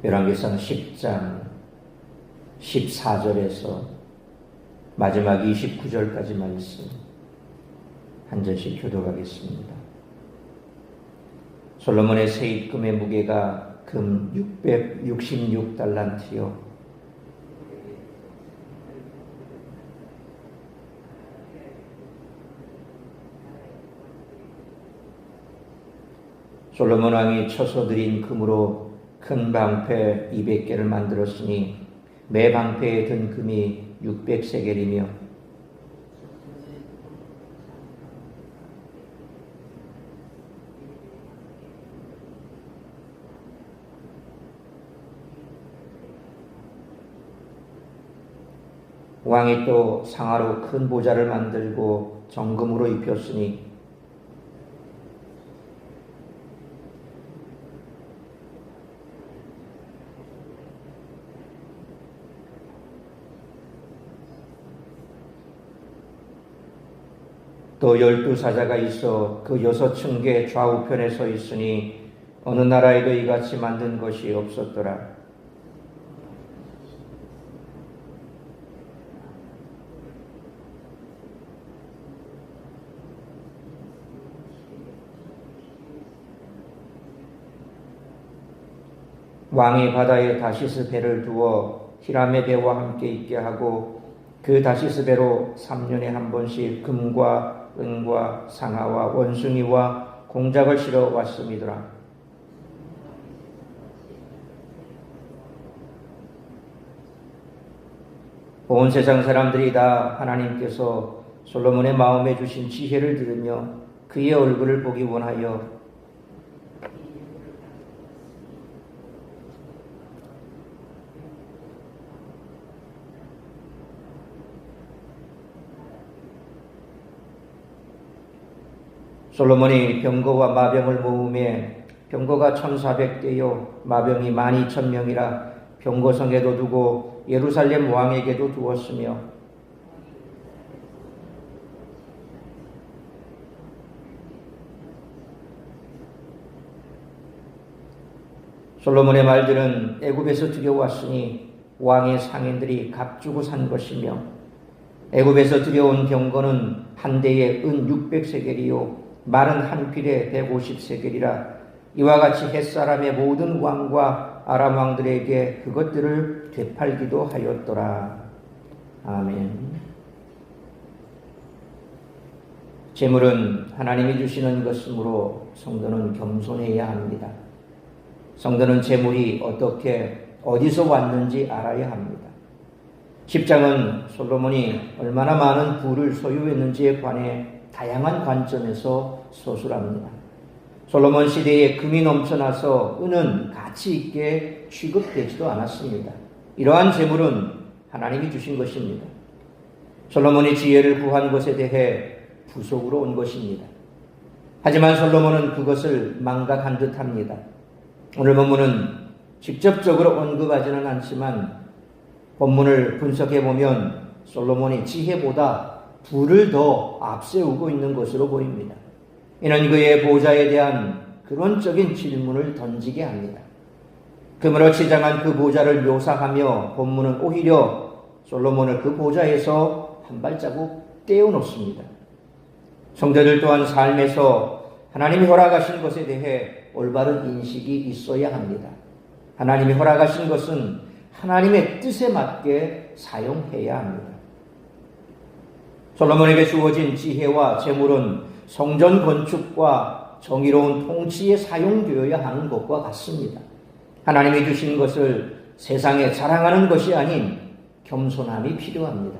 열왕기상 10장 14절에서 마지막 29절까지 말씀 한 절씩 교독하겠습니다. 솔로몬의 세입금의 무게가 금 666달란트요 솔로몬 왕이 쳐서 들인 금으로 큰 방패 200개를 만들었으니 매 방패에 든 금이 600세겔이며 왕이 또 상하로 큰 보좌를 만들고 정금으로 입혔으니 또 12사자가 있어 그 6층계 좌우편에 서 있으니 어느 나라에도 이같이 만든 것이 없었더라. 왕이 바다에 다시스 배를 두어 히람의 배와 함께 있게 하고 그 다시스 배로 3년에 한 번씩 금과 은과 상아와 원숭이와 공작을 실어 왔음이더라. 온 세상 사람들이 다 하나님께서 솔로몬의 마음에 주신 지혜를 들으며 그의 얼굴을 보기 원하여 솔로몬이 병거와 마병을 모으매 병거가 1400대요 마병이 12000명이라 병거성에도 두고 예루살렘 왕에게도 두었으며 솔로몬의 말들은 애굽에서 들여왔으니 왕의 상인들이 값주고 산 것이며 애굽에서 들여온 병거는 한 대에 은 600세겔이요 말은 한 필에 150세겔이라 이와 같이 햇사람의 모든 왕과 아람 왕들에게 그것들을 되팔기도 하였더라. 아멘. 재물은 하나님이 주시는 것이므로 성도는 겸손해야 합니다. 성도는 재물이 어디서 왔는지 알아야 합니다. 10장은 솔로몬이 얼마나 많은 부를 소유했는지에 관해 다양한 관점에서 서술합니다. 솔로몬 시대에 금이 넘쳐나서 은은 가치 있게 취급되지도 않았습니다. 이러한 재물은 하나님이 주신 것입니다. 솔로몬이 지혜를 구한 것에 대해 부속으로 온 것입니다. 하지만 솔로몬은 그것을 망각한 듯합니다. 오늘 본문은 직접적으로 언급하지는 않지만 본문을 분석해보면 솔로몬이 지혜보다 부를 더 앞세우고 있는 것으로 보입니다. 이는 그의 보좌에 대한 근원적인 질문을 던지게 합니다. 금으로 치장한 그 보좌를 묘사하며 본문은 오히려 솔로몬을 그 보좌에서 한 발자국 떼어놓습니다. 성도들 또한 삶에서 하나님이 허락하신 것에 대해 올바른 인식이 있어야 합니다. 하나님이 허락하신 것은 하나님의 뜻에 맞게 사용해야 합니다. 솔로몬에게 주어진 지혜와 재물은 성전 건축과 정의로운 통치에 사용되어야 하는 것과 같습니다. 하나님이 주신 것을 세상에 자랑하는 것이 아닌 겸손함이 필요합니다.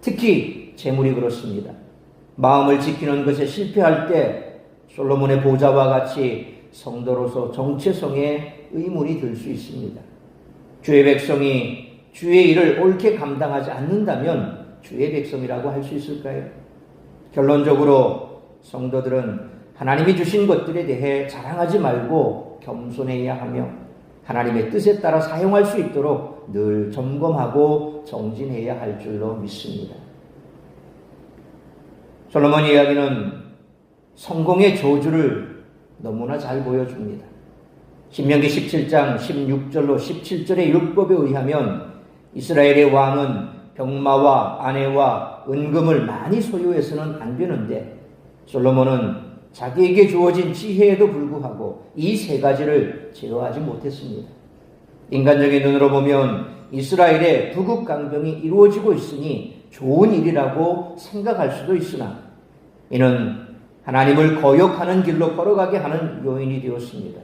특히 재물이 그렇습니다. 마음을 지키는 것에 실패할 때 솔로몬의 보좌와 같이 성도로서 정체성에 의문이 들 수 있습니다. 주의 백성이 주의 일을 옳게 감당하지 않는다면 주의 백성이라고 할 수 있을까요? 결론적으로 성도들은 하나님이 주신 것들에 대해 자랑하지 말고 겸손해야 하며 하나님의 뜻에 따라 사용할 수 있도록 늘 점검하고 정진해야 할 줄로 믿습니다. 솔로몬 이야기는 성공의 저주를 너무나 잘 보여줍니다. 신명기 17장 16절로 17절의 율법에 의하면 이스라엘의 왕은 병마와 아내와 은금을 많이 소유해서는 안 되는데, 솔로몬은 자기에게 주어진 지혜에도 불구하고 이 세 가지를 제어하지 못했습니다. 인간적인 눈으로 보면 이스라엘의 부국 강병이 이루어지고 있으니 좋은 일이라고 생각할 수도 있으나, 이는 하나님을 거역하는 길로 걸어가게 하는 요인이 되었습니다.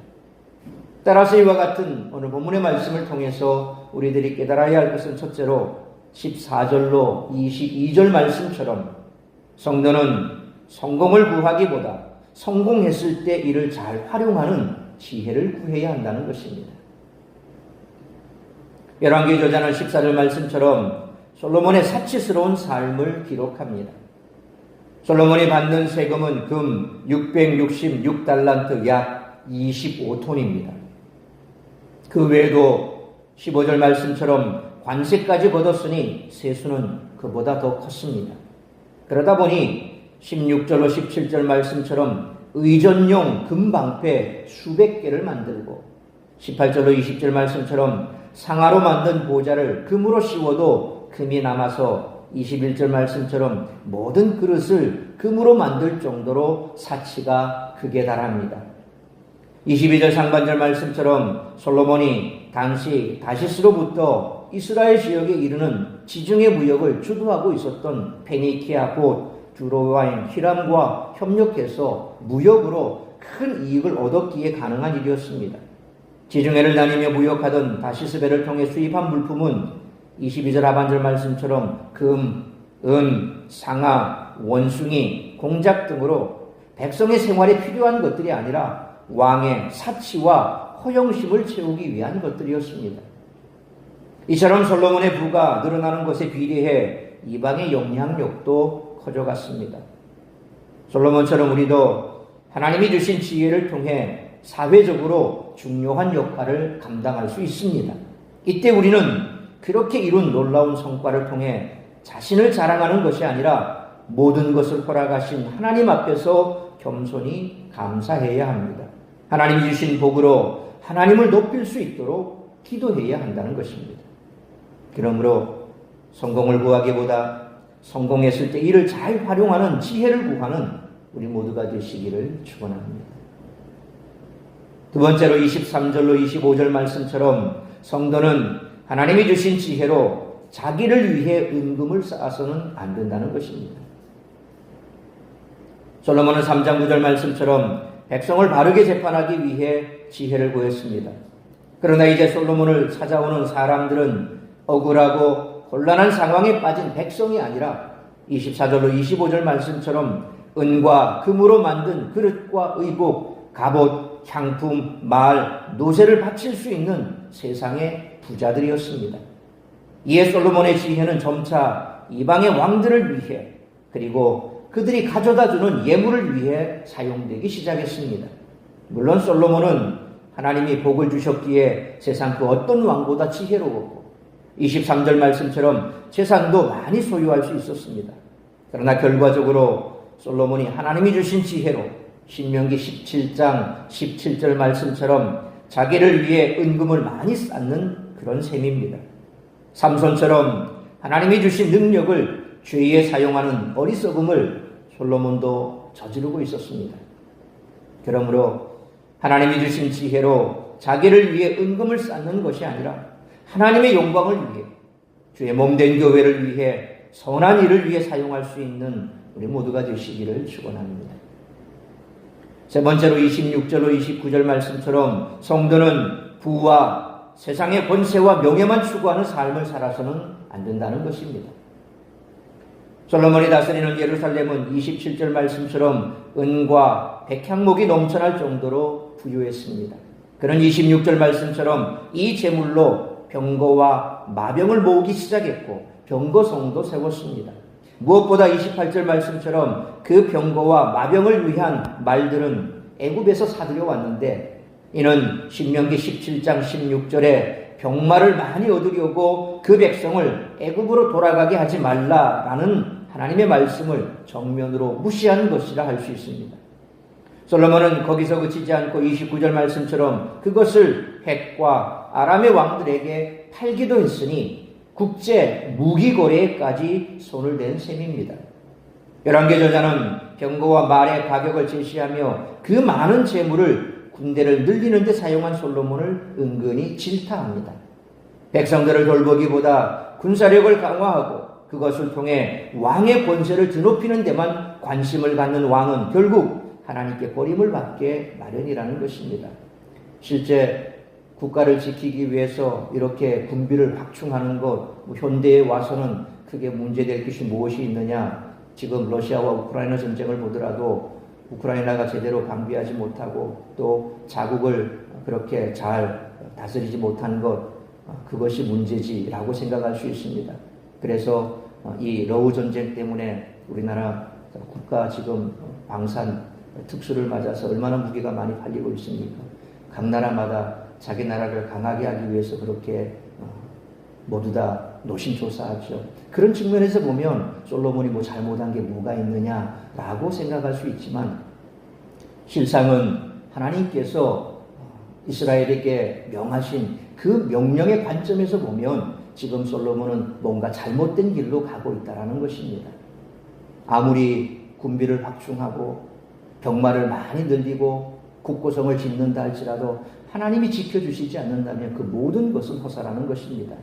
따라서 이와 같은 오늘 본문의 말씀을 통해서 우리들이 깨달아야 할 것은, 첫째로 14절로 22절 말씀처럼 성도는 성공을 구하기보다 성공했을 때 이를 잘 활용하는 지혜를 구해야 한다는 것입니다. 열왕기 저자는 14절 말씀처럼 솔로몬의 사치스러운 삶을 기록합니다. 솔로몬이 받는 세금은 금 666달란트 약 25톤입니다. 그 외에도 15절 말씀처럼 관세까지 걷었으니 세수는 그보다 더 컸습니다. 그러다 보니 16절로 17절 말씀처럼 의전용 금방패 수백 개를 만들고, 18절로 20절 말씀처럼 상아로 만든 보좌를 금으로 씌워도 금이 남아서 21절 말씀처럼 모든 그릇을 금으로 만들 정도로 사치가 극에 달합니다. 22절 상반절 말씀처럼 솔로몬이 당시 다시스로부터 이스라엘 지역에 이르는 지중해 무역을 주도하고 있었던 페니키아 곧 두로와인 히람과 협력해서 무역으로 큰 이익을 얻었기에 가능한 일이었습니다. 지중해를 다니며 무역하던 다시스배를 통해 수입한 물품은 22절 하반절 말씀처럼 금, 은, 상아, 원숭이, 공작 등으로 백성의 생활에 필요한 것들이 아니라 왕의 사치와 허영심을 채우기 위한 것들이었습니다. 이처럼 솔로몬의 부가 늘어나는 것에 비례해 이방의 영향력도 커져갔습니다. 솔로몬처럼 우리도 하나님이 주신 지혜를 통해 사회적으로 중요한 역할을 감당할 수 있습니다. 이때 우리는 그렇게 이룬 놀라운 성과를 통해 자신을 자랑하는 것이 아니라 모든 것을 허락하신 하나님 앞에서 겸손히 감사해야 합니다. 하나님이 주신 복으로 하나님을 높일 수 있도록 기도해야 한다는 것입니다. 그러므로 성공을 구하기보다 성공했을 때 이를 잘 활용하는 지혜를 구하는 우리 모두가 되시기를 축원합니다. 두 번째로 23절로 25절 말씀처럼 성도는 하나님이 주신 지혜로 자기를 위해 은금을 쌓아서는 안 된다는 것입니다. 솔로몬은 3장 9절 말씀처럼 백성을 바르게 재판하기 위해 지혜를 구했습니다. 그러나 이제 솔로몬을 찾아오는 사람들은 억울하고 곤란한 상황에 빠진 백성이 아니라 24절로 25절 말씀처럼 은과 금으로 만든 그릇과 의복, 갑옷, 향품, 말, 노새를 바칠 수 있는 세상의 부자들이었습니다. 이에 솔로몬의 지혜는 점차 이방의 왕들을 위해 그리고 그들이 가져다주는 예물을 위해 사용되기 시작했습니다. 물론 솔로몬은 하나님이 복을 주셨기에 세상 그 어떤 왕보다 지혜로웠고 23절 말씀처럼 재산도 많이 소유할 수 있었습니다. 그러나 결과적으로 솔로몬이 하나님이 주신 지혜로 신명기 17장 17절 말씀처럼 자기를 위해 은금을 많이 쌓는 그런 셈입니다. 삼손처럼 하나님이 주신 능력을 죄에 사용하는 어리석음을 솔로몬도 저지르고 있었습니다. 그러므로 하나님이 주신 지혜로 자기를 위해 은금을 쌓는 것이 아니라 하나님의 영광을 위해 주의 몸된 교회를 위해 선한 일을 위해 사용할 수 있는 우리 모두가 되시기를 축원합니다. 세 번째로 26절로 29절 말씀처럼 성도는 부와 세상의 권세와 명예만 추구하는 삶을 살아서는 안 된다는 것입니다. 솔로몬이 다스리는 예루살렘은 27절 말씀처럼 은과 백향목이 넘쳐날 정도로 부유했습니다. 그런 26절 말씀처럼 이 재물로 병거와 마병을 모으기 시작했고 병거성도 세웠습니다. 무엇보다 28절 말씀처럼 그 병거와 마병을 위한 말들은 애굽에서 사들여 왔는데 이는 신명기 17장 16절에 병마를 많이 얻으려고 그 백성을 애굽으로 돌아가게 하지 말라라는 하나님의 말씀을 정면으로 무시하는 것이라 할 수 있습니다. 솔로몬은 거기서 그치지 않고 29절 말씀처럼 그것을 헷과 아람의 왕들에게 팔기도 했으니 국제 무기 거래에까지 손을 댄 셈입니다. 열왕기 저자는 병거와 말의 가격을 제시하며 그 많은 재물을 군대를 늘리는 데 사용한 솔로몬을 은근히 질타합니다. 백성들을 돌보기보다 군사력을 강화하고 그것을 통해 왕의 권세를 드높이는 데만 관심을 갖는 왕은 결국 하나님께 버림을 받게 마련이라는 것입니다. 실제 국가를 지키기 위해서 이렇게 군비를 확충하는 것, 현대에 와서는 크게 문제될 것이 무엇이 있느냐? 지금 러시아와 우크라이나 전쟁을 보더라도 우크라이나가 제대로 방비하지 못하고 또 자국을 그렇게 잘 다스리지 못한 것, 그것이 문제지라고 생각할 수 있습니다. 그래서 이 러우 전쟁 때문에 우리나라 국가 지금 방산 특수를 맞아서 얼마나 무기가 많이 팔리고 있습니까? 각 나라마다 자기 나라를 강하게 하기 위해서 그렇게 모두 다 노심초사하죠. 그런 측면에서 보면 솔로몬이 뭐 잘못한 게 뭐가 있느냐라고 생각할 수 있지만 실상은 하나님께서 이스라엘에게 명하신 그 명령의 관점에서 보면 지금 솔로몬은 뭔가 잘못된 길로 가고 있다는 것입니다. 아무리 군비를 확충하고 병마를 많이 늘리고 국고성을 짓는다 할지라도 하나님이 지켜주시지 않는다면 그 모든 것은 허사라는 것입니다.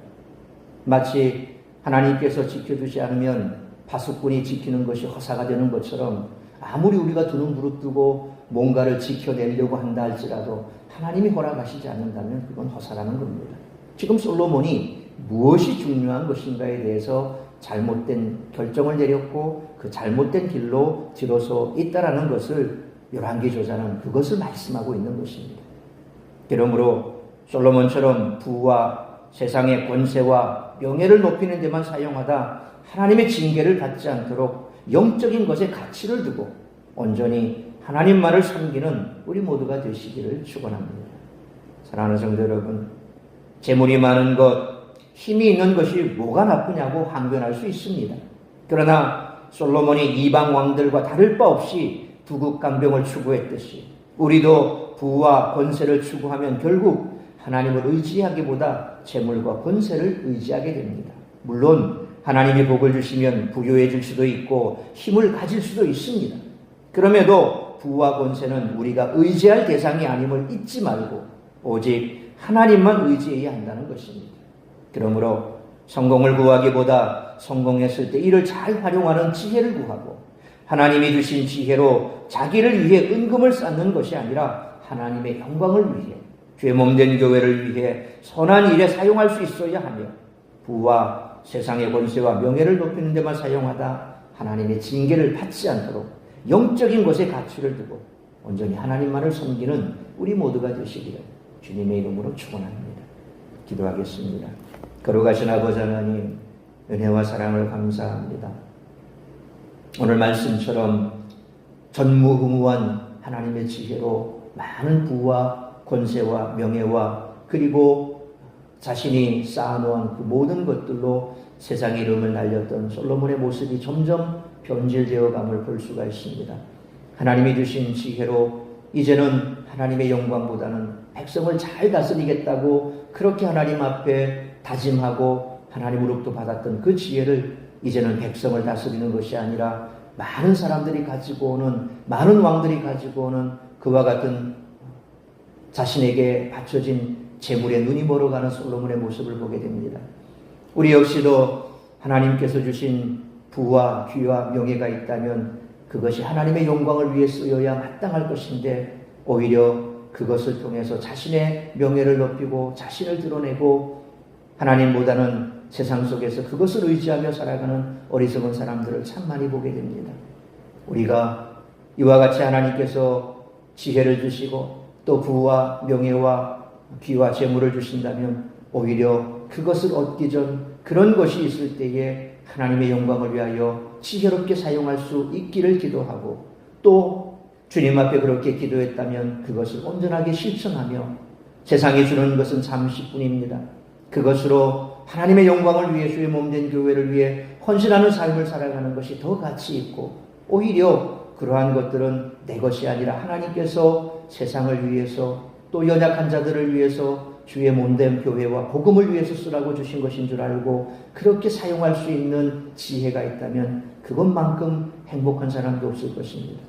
마치 하나님께서 지켜주지 않으면 파수꾼이 지키는 것이 허사가 되는 것처럼 아무리 우리가 두 눈 부릅뜨고 뭔가를 지켜내려고 한다 할지라도 하나님이 허락하시지 않는다면 그건 허사라는 겁니다. 지금 솔로몬이 무엇이 중요한 것인가에 대해서 잘못된 결정을 내렸고 그 잘못된 길로 들어서 있다라는 것을 열왕기 저자는 그것을 말씀하고 있는 것입니다. 그러므로 솔로몬처럼 부와 세상의 권세와 명예를 높이는 데만 사용하다 하나님의 징계를 받지 않도록 영적인 것에 가치를 두고 온전히 하나님만을 섬기는 우리 모두가 되시기를 축원합니다. 사랑하는 성도 여러분, 재물이 많은 것, 힘이 있는 것이 뭐가 나쁘냐고 항변할 수 있습니다. 그러나 솔로몬이 이방 왕들과 다를 바 없이 두국강병을 추구했듯이 우리도 부와 권세를 추구하면 결국 하나님을 의지하기보다 재물과 권세를 의지하게 됩니다. 물론 하나님이 복을 주시면 부유해질 수도 있고 힘을 가질 수도 있습니다. 그럼에도 부와 권세는 우리가 의지할 대상이 아님을 잊지 말고 오직 하나님만 의지해야 한다는 것입니다. 그러므로 성공을 구하기보다 성공했을 때 이를 잘 활용하는 지혜를 구하고 하나님이 주신 지혜로 자기를 위해 은금을 쌓는 것이 아니라 하나님의 영광을 위해 죄 몸된 교회를 위해 선한 일에 사용할 수 있어야 하며 부와 세상의 권세와 명예를 높이는 데만 사용하다 하나님의 징계를 받지 않도록 영적인 것에 가치를 두고 온전히 하나님만을 섬기는 우리 모두가 되시기를 주님의 이름으로 축원합니다. 기도하겠습니다. 거룩하신 아버지 하나님, 은혜와 사랑을 감사합니다. 오늘 말씀처럼 전무후무한 하나님의 지혜로 많은 부와 권세와 명예와 그리고 자신이 쌓아놓은 그 모든 것들로 세상의 이름을 날렸던 솔로몬의 모습이 점점 변질되어 감을 볼 수가 있습니다. 하나님이 주신 지혜로 이제는 하나님의 영광보다는 백성을 잘 다스리겠다고 그렇게 하나님 앞에 다짐하고 하나님으로부터 받았던 그 지혜를 이제는 백성을 다스리는 것이 아니라 많은 사람들이 가지고 오는, 많은 왕들이 가지고 오는 그와 같은 자신에게 바쳐진 재물에 눈이 멀어가는 솔로몬의 모습을 보게 됩니다. 우리 역시도 하나님께서 주신 부와 귀와 명예가 있다면 그것이 하나님의 영광을 위해 쓰여야 마땅할 것인데 오히려 그것을 통해서 자신의 명예를 높이고 자신을 드러내고 하나님보다는 세상 속에서 그것을 의지하며 살아가는 어리석은 사람들을 참 많이 보게 됩니다. 우리가 이와 같이 하나님께서 지혜를 주시고 또 부와 명예와 귀와 재물을 주신다면 오히려 그것을 얻기 전 그런 것이 있을 때에 하나님의 영광을 위하여 지혜롭게 사용할 수 있기를 기도하고 또 주님 앞에 그렇게 기도했다면 그것을 온전하게 실천하며 세상이 주는 것은 잠시뿐입니다. 그것으로 하나님의 영광을 위해 주의 몸된 교회를 위해 헌신하는 삶을 살아가는 것이 더 가치 있고 오히려 그러한 것들은 내 것이 아니라 하나님께서 세상을 위해서 또 연약한 자들을 위해서 주의 몸된 교회와 복음을 위해서 쓰라고 주신 것인 줄 알고 그렇게 사용할 수 있는 지혜가 있다면 그것만큼 행복한 사람도 없을 것입니다.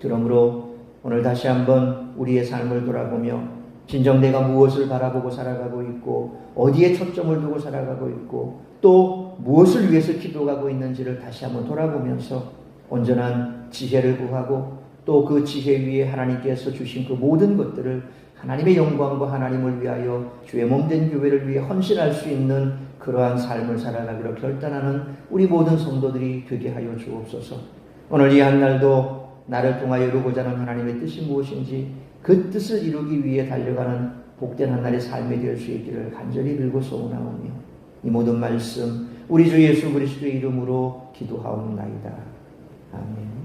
그러므로 오늘 다시 한번 우리의 삶을 돌아보며 진정 내가 무엇을 바라보고 살아가고 있고 어디에 초점을 두고 살아가고 있고 또 무엇을 위해서 기도하고 있는지를 다시 한번 돌아보면서 온전한 지혜를 구하고 또 그 지혜 위에 하나님께서 주신 그 모든 것들을 하나님의 영광과 하나님을 위하여 주의 몸된 교회를 위해 헌신할 수 있는 그러한 삶을 살아가기로 결단하는 우리 모든 성도들이 되게 하여 주옵소서. 오늘 이 한날도 나를 통하여 이루고자 하는 하나님의 뜻이 무엇인지 그 뜻을 이루기 위해 달려가는 복된 한날의 삶이 될 수 있기를 간절히 빌고 소원하오며 이 모든 말씀 우리 주 예수 그리스도의 이름으로 기도하옵나이다. 아멘.